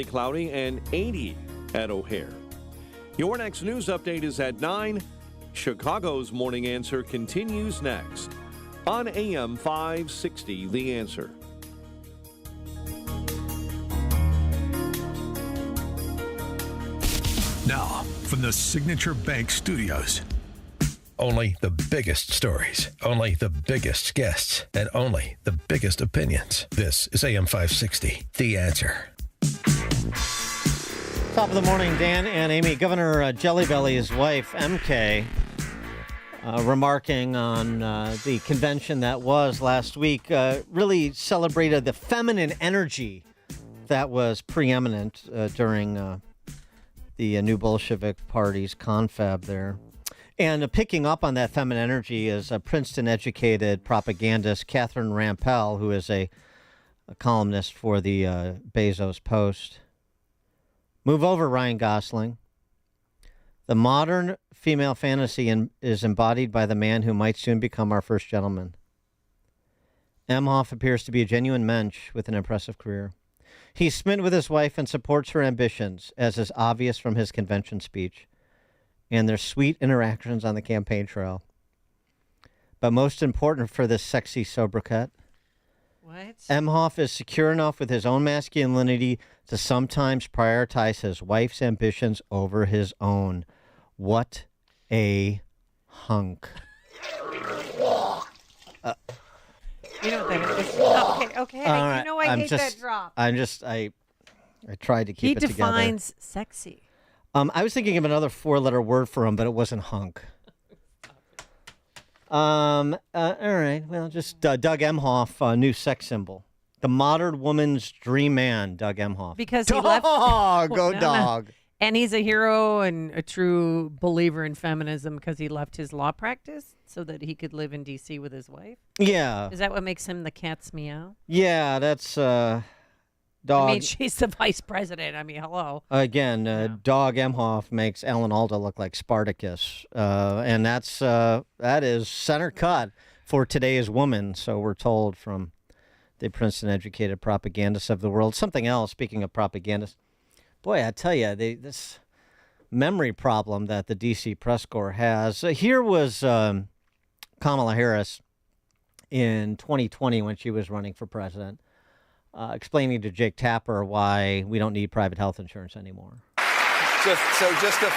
Cloudy and 80 at O'Hare. Your next news update is at 9. Chicago's Morning Answer continues next on AM 560, The Answer. Now, from the Signature Bank Studios. Only the biggest stories, only the biggest guests, and only the biggest opinions. This is AM 560, The Answer. Top of the morning, Dan and Amy. Governor Jelly Belly's wife, MK, remarking on the convention that was last week, really celebrated the feminine energy that was preeminent during the New Bolshevik Party's confab there. And picking up on that feminine energy is a Princeton-educated propagandist, Catherine Rampell, who is a columnist for the Bezos Post. Move over, Ryan Gosling. The modern female fantasy is embodied by the man who might soon become our first gentleman. Emhoff appears to be a genuine mensch with an impressive career. He's smitten with his wife and supports her ambitions, as is obvious from his convention speech and their sweet interactions on the campaign trail. But most important for this sexy sobriquet, what? Emhoff is secure enough with his own masculinity to sometimes prioritize his wife's ambitions over his own. What a hunk. You know that is. Okay. All right, You know I hate that drop. I tried to keep it together. He defines sexy. I was thinking of another four-letter word for him, but it wasn't hunk. All right. Well, just Doug Emhoff, new sex symbol. The modern woman's dream man, Doug Emhoff. Because he left. Go No. dog. And he's a hero and a true believer in feminism because he left his law practice so that he could live in D.C. with his wife. Yeah. Is that what makes him the cat's meow? Yeah, that's dog. I mean, she's the vice president. I mean, hello. Again, Dog Emhoff makes Alan Alda look like Spartacus, and that is center cut for today's woman. So we're told from the Princeton-educated propagandists of the world. Something else. Speaking of propagandists, boy, I tell you, this memory problem that the D.C. press corps has. Here was Kamala Harris in 2020 when she was running for president. Explaining to Jake Tapper why we don't need private health insurance anymore. Just to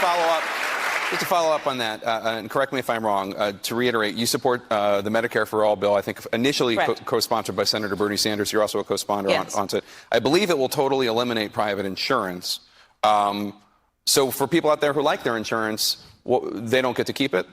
follow up on that, and correct me if I'm wrong, to reiterate, you support the Medicare for All bill, I think initially co-sponsored by Senator Bernie Sanders. You're also a co-sponsor on it. I believe it will totally eliminate private insurance. So for people out there who like their insurance, they don't get to keep it?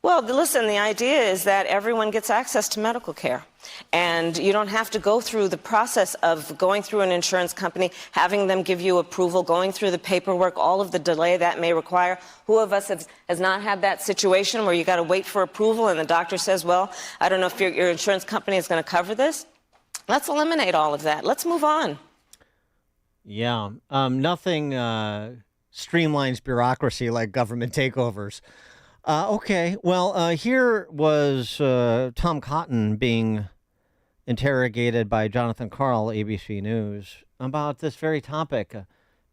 Well, listen, the idea is that everyone gets access to medical care. And you don't have to go through the process of going through an insurance company, having them give you approval, going through the paperwork, all of the delay that may require. Who of us has not had that situation where you got to wait for approval and the doctor says, well, I don't know if your insurance company is going to cover this? Let's eliminate all of that. Let's move on. Yeah, nothing streamlines bureaucracy like government takeovers. Okay, well, here was Tom Cotton being interrogated by Jonathan Karl, ABC News, about this very topic.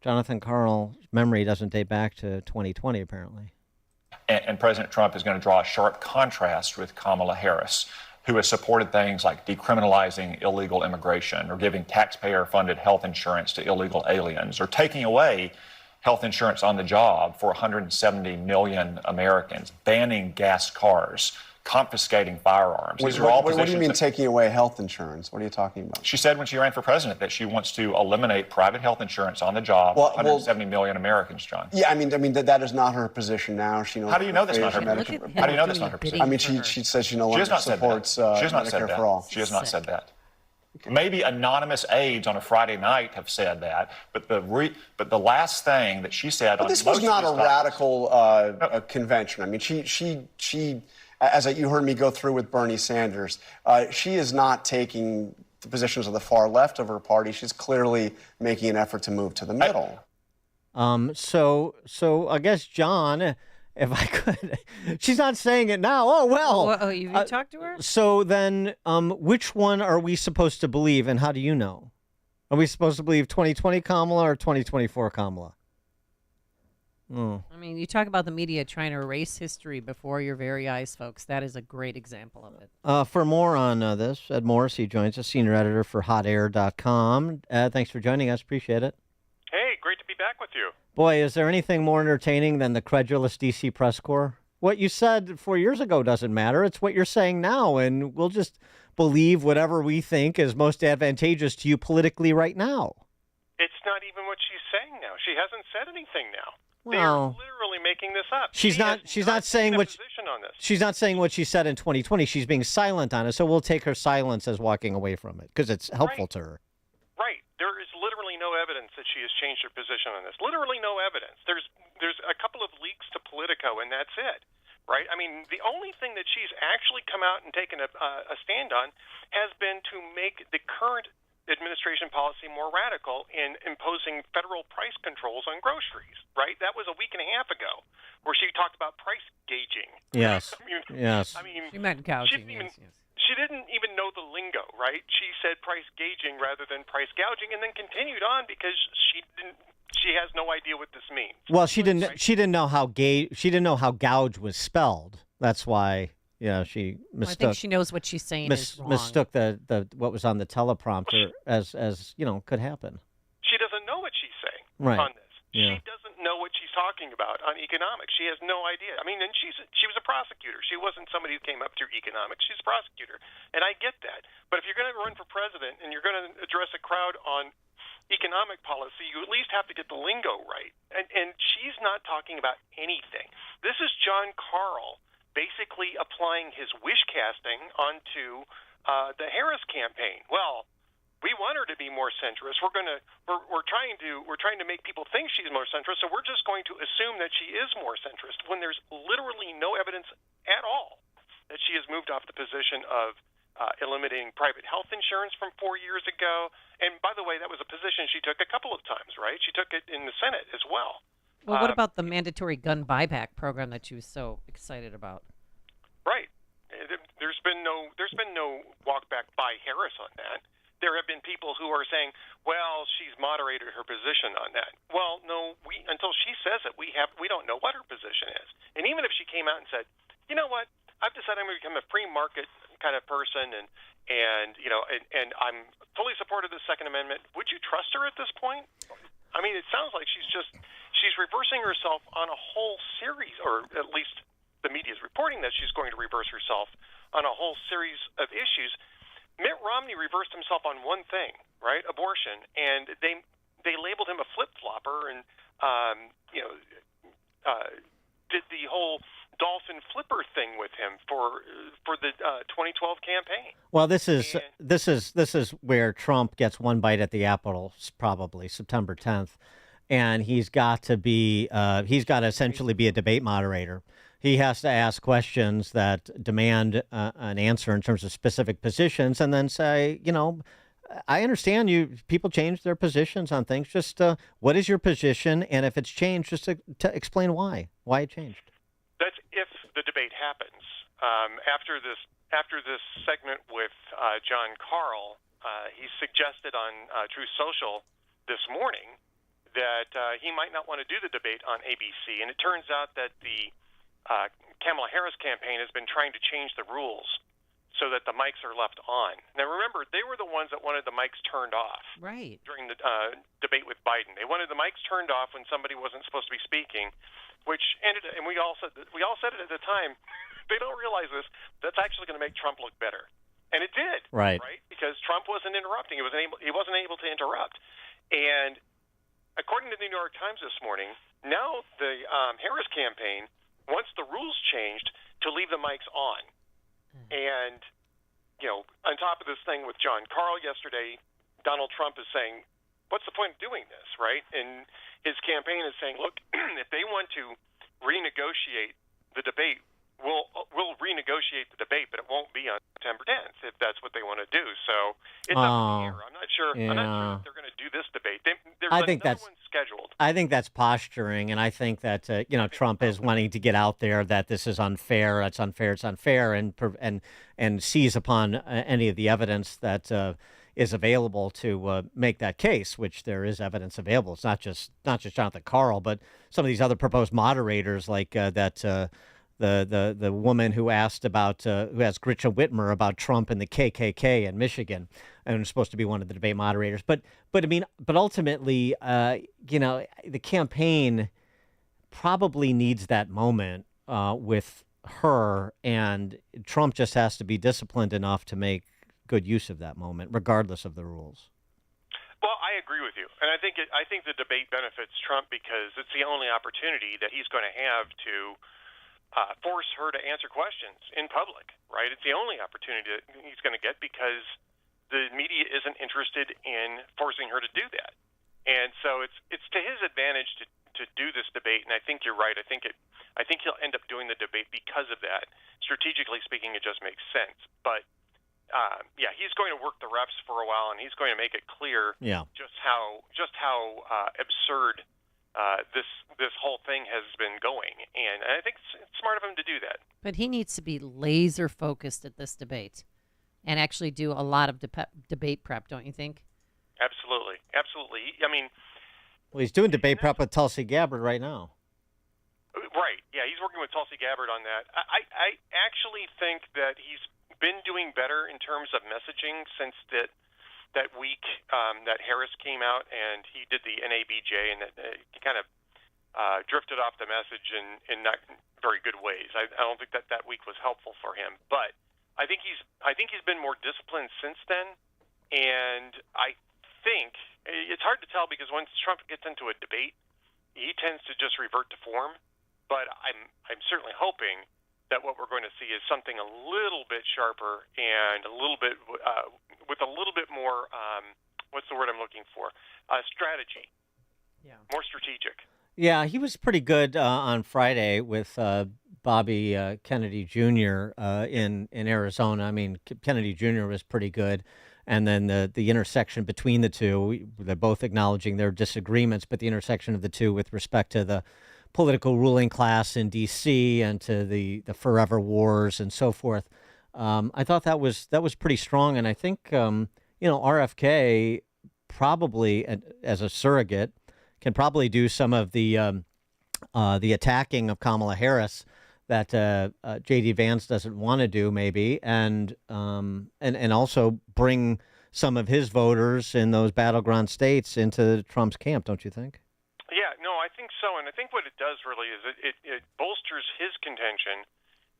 Jonathan Karl's memory doesn't date back to 2020, apparently. And President Trump is going to draw a sharp contrast with Kamala Harris, who has supported things like decriminalizing illegal immigration or giving taxpayer-funded health insurance to illegal aliens or taking away health insurance on the job for 170 million Americans, banning gas cars, confiscating firearms. What do you mean taking away health insurance? What are you talking about? She said when she ran for president that she wants to eliminate private health insurance on the job for 170 million Americans, John. Yeah, I mean that is not her position now. She knows. How do you know that's not her position? How do you know that's not her position? I mean, she says she no longer supports Medicare for All. She has not said that. Maybe anonymous aides on a Friday night have said that, but the last thing that she said. But this was not a radical convention. I mean, she, as you heard me go through with Bernie Sanders, she is not taking the positions of the far left of her party. She's clearly making an effort to move to the middle. So I guess John, if I could, she's not saying it now. Oh, well. You talked to her? So then which one are we supposed to believe, and how do you know? Are we supposed to believe 2020 Kamala or 2024 Kamala? I mean, you talk about the media trying to erase history before your very eyes, folks. That is a great example of it. For more on this, Ed Morrissey joins us, senior editor for HotAir.com. Thanks for joining us. Appreciate it. Hey, great to be back with you. Boy, is there anything more entertaining than the credulous D.C. press corps? What you said 4 years ago doesn't matter. It's what you're saying now, and we'll just believe whatever we think is most advantageous to you politically right now. It's not even what she's saying now. She hasn't said anything now. Well, they're literally making this up. She's not saying what she's not saying what she said in 2020. She's being silent on it. So we'll take her silence as walking away from it because it's helpful to her. Right. There is literally no evidence that she has changed her position on this. Literally no evidence. There's a couple of leaks to Politico, and that's it. Right? I mean, the only thing that she's actually come out and taken a stand on has been to make the current administration policy more radical in imposing federal price controls on groceries, right? That was a week and a half ago where she talked about price gauging. Yes. I mean, she meant gouging. She didn't even know the lingo, right? She said price gauging rather than price gouging and then continued on because she has no idea what this means. Well, she didn't know how gouge was spelled. That's why she mistook. I think she knows what she's saying is wrong. Mistook the what was on the teleprompter as could happen. She doesn't know what she's saying on this. Yeah. She doesn't know what she's talking about on economics. She has no idea. I mean, and she was a prosecutor. She wasn't somebody who came up through economics. She's a prosecutor, and I get that. But if you're going to run for president and you're going to address a crowd on economic policy, you at least have to get the lingo right. And she's not talking about anything. This is John Karl basically applying his wish casting onto the Harris campaign. Well, we want her to be more centrist. We're trying to make people think she's more centrist, so we're just going to assume that she is more centrist when there's literally no evidence at all that she has moved off the position of eliminating private health insurance from 4 years ago. And by the way, that was a position she took a couple of times, right? She took it in the Senate as well. Well, what about the mandatory gun buyback program that she was so excited about? Right. There's been no walk back by Harris on that. There have been people who are saying, well, she's moderated her position on that. Well, no, until she says it, we don't know what her position is. And even if she came out and said, you know what, I've decided I'm going to become a free market kind of person, and I'm fully supportive of the Second Amendment, would you trust her at this point? I mean, it sounds like she's reversing herself on a whole series, or at least the media is reporting that she's going to reverse herself on a whole series of issues. Mitt Romney reversed himself on one thing, right? Abortion, and they labeled him a flip-flopper, and did the whole dolphin flipper thing with him for the 2012 campaign. Well, this is where Trump gets one bite at the apple, probably September 10th, and he's got to essentially be a debate moderator. He has to ask questions that demand an answer in terms of specific positions, and then say, I understand people change their positions on things. Just what is your position, and if it's changed, just to explain why it changed. That's if the debate happens. After this segment with John Karl, he suggested on Truth Social this morning that he might not want to do the debate on ABC, and it turns out that the Kamala Harris campaign has been trying to change the rules so that the mics are left on. Now, remember, they were the ones that wanted the mics turned off during the debate with Biden. They wanted the mics turned off when somebody wasn't supposed to be speaking, which ended. And we all said it at the time. They don't realize this. That's actually going to make Trump look better, and it did. Right? Because Trump wasn't interrupting. He wasn't able to interrupt. And according to the New York Times this morning, now the Harris campaign wants the rules changed to leave the mics on. And, on top of this thing with John Karl yesterday, Donald Trump is saying, what's the point of doing this, right? And his campaign is saying, look, if they want to renegotiate the debate, we'll renegotiate the debate, but it won't be on September 10th if that's what they want to do. So it's up in the air. I'm not sure if they're going to do this debate. There's another one scheduled. I think that's posturing, and I think that Trump is wanting to get out there that this is unfair. It's unfair. It's unfair, and seize upon any of the evidence that is available to make that case, which there is evidence available. It's not just Jonathan Karl, but some of these other proposed moderators, like the woman who asked Gretchen Whitmer about Trump and the KKK in Michigan, and was supposed to be one of the debate moderators. But ultimately, the campaign probably needs that moment with her, and Trump just has to be disciplined enough to make good use of that moment, regardless of the rules. Well, I agree with you, and I think the debate benefits Trump because it's the only opportunity that he's going to have to force her to answer questions in public. Right? It's the only opportunity that he's going to get because the media isn't interested in forcing her to do that, and so it's to his advantage to do this debate. And I think you're right. I think he'll end up doing the debate because of that. Strategically speaking, it just makes sense, but. He's going to work the refs for a while, and he's going to make it clear just how absurd this whole thing has been going. And I think it's smart of him to do that. But he needs to be laser focused at this debate and actually do a lot of debate prep, don't you think? Absolutely. I mean, well, he's doing debate prep with Tulsi Gabbard right now. Right. Yeah, he's working with Tulsi Gabbard on that. I actually think that he's been doing better in terms of messaging since that week that Harris came out and he did the NABJ, and he kind of drifted off the message in not very good ways. I don't think that week was helpful for him, but I think he's been more disciplined since then, and I think it's hard to tell because once Trump gets into a debate, he tends to just revert to form. But I'm certainly hoping that what we're going to see is something a little bit sharper and a little bit with a little bit more what's the word I'm looking for? Strategy. Yeah. More strategic. Yeah, he was pretty good on Friday with Bobby Kennedy Jr. In Arizona. I mean, Kennedy Jr. was pretty good. And then the intersection between the two, they're both acknowledging their disagreements, but the intersection of the two with respect to the political ruling class in D.C. and to the forever wars and so forth. I thought that was pretty strong, and I think RFK probably, as a surrogate, can probably do some of the attacking of Kamala Harris that J.D. Vance doesn't want to do, maybe, and also bring some of his voters in those battleground states into Trump's camp, don't you think? Yeah, no, I think so, and I think what it does really is it bolsters his contention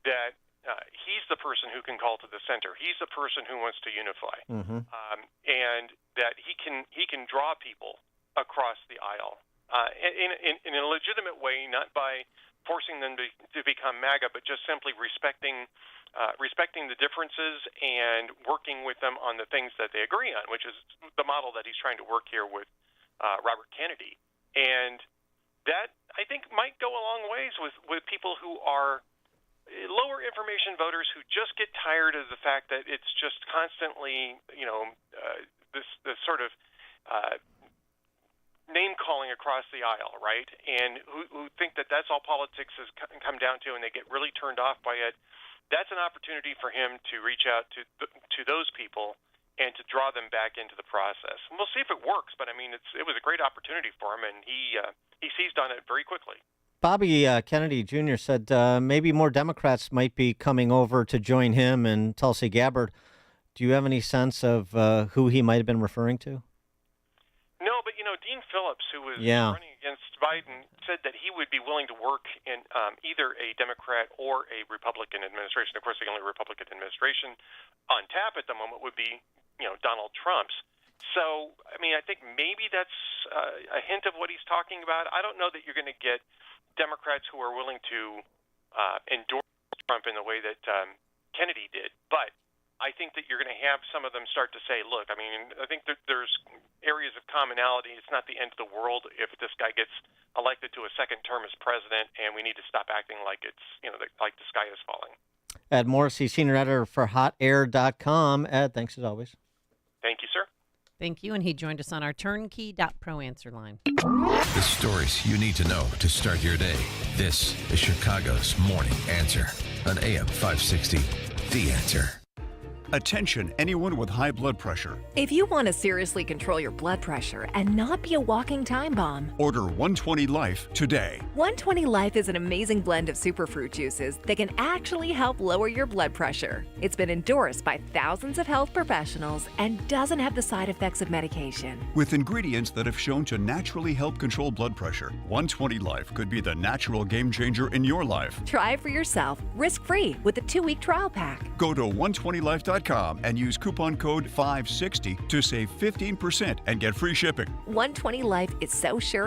that he's the person who can call to the center. He's the person who wants to unify, and that he can draw people across the aisle in a legitimate way, not by forcing them to become MAGA, but just simply respecting the differences and working with them on the things that they agree on, which is the model that he's trying to work here with Robert Kennedy. And that, I think, might go a long ways with people who are lower information voters who just get tired of the fact that it's just constantly, this sort of name calling across the aisle, right? And who think that that's all politics has come down to, and they get really turned off by it. That's an opportunity for him to reach out to those people and to draw them back into the process. And we'll see if it works, but I mean, it was a great opportunity for him, and he seized on it very quickly. Bobby Kennedy Jr. said maybe more Democrats might be coming over to join him and Tulsi Gabbard. Do you have any sense of who he might have been referring to? No, but Dean Phillips, who was running against Biden, said that he would be willing to work in either a Democrat or a Republican administration. Of course, the only Republican administration on tap at the moment would be Donald Trump's. So, I mean, I think maybe that's a hint of what he's talking about. I don't know that you're going to get Democrats who are willing to endorse Trump in the way that Kennedy did, but I think that you're going to have some of them start to say, look, I mean, I think that there's areas of commonality. It's not the end of the world if this guy gets elected to a second term as president, and we need to stop acting like it's, like the sky is falling. Ed Morrissey, senior editor for HotAir.com. Ed, thanks as always. Thank you, sir. Thank you, and he joined us on our turnkey.pro answer line. The stories you need to know to start your day. This is Chicago's Morning Answer on AM 560, The Answer. Attention, anyone with high blood pressure. If you want to seriously control your blood pressure and not be a walking time bomb, Order 120 Life today. 120 Life is an amazing blend of superfruit juices that can actually help lower your blood pressure. It's been endorsed by thousands of health professionals and doesn't have the side effects of medication. With ingredients that have shown to naturally help control blood pressure, 120 Life could be the natural game changer in your life. Try it for yourself, risk-free, with a 2-week trial pack. Go to 120life.com and use coupon code 560 to save 15% and get free shipping. 120 Life is so sure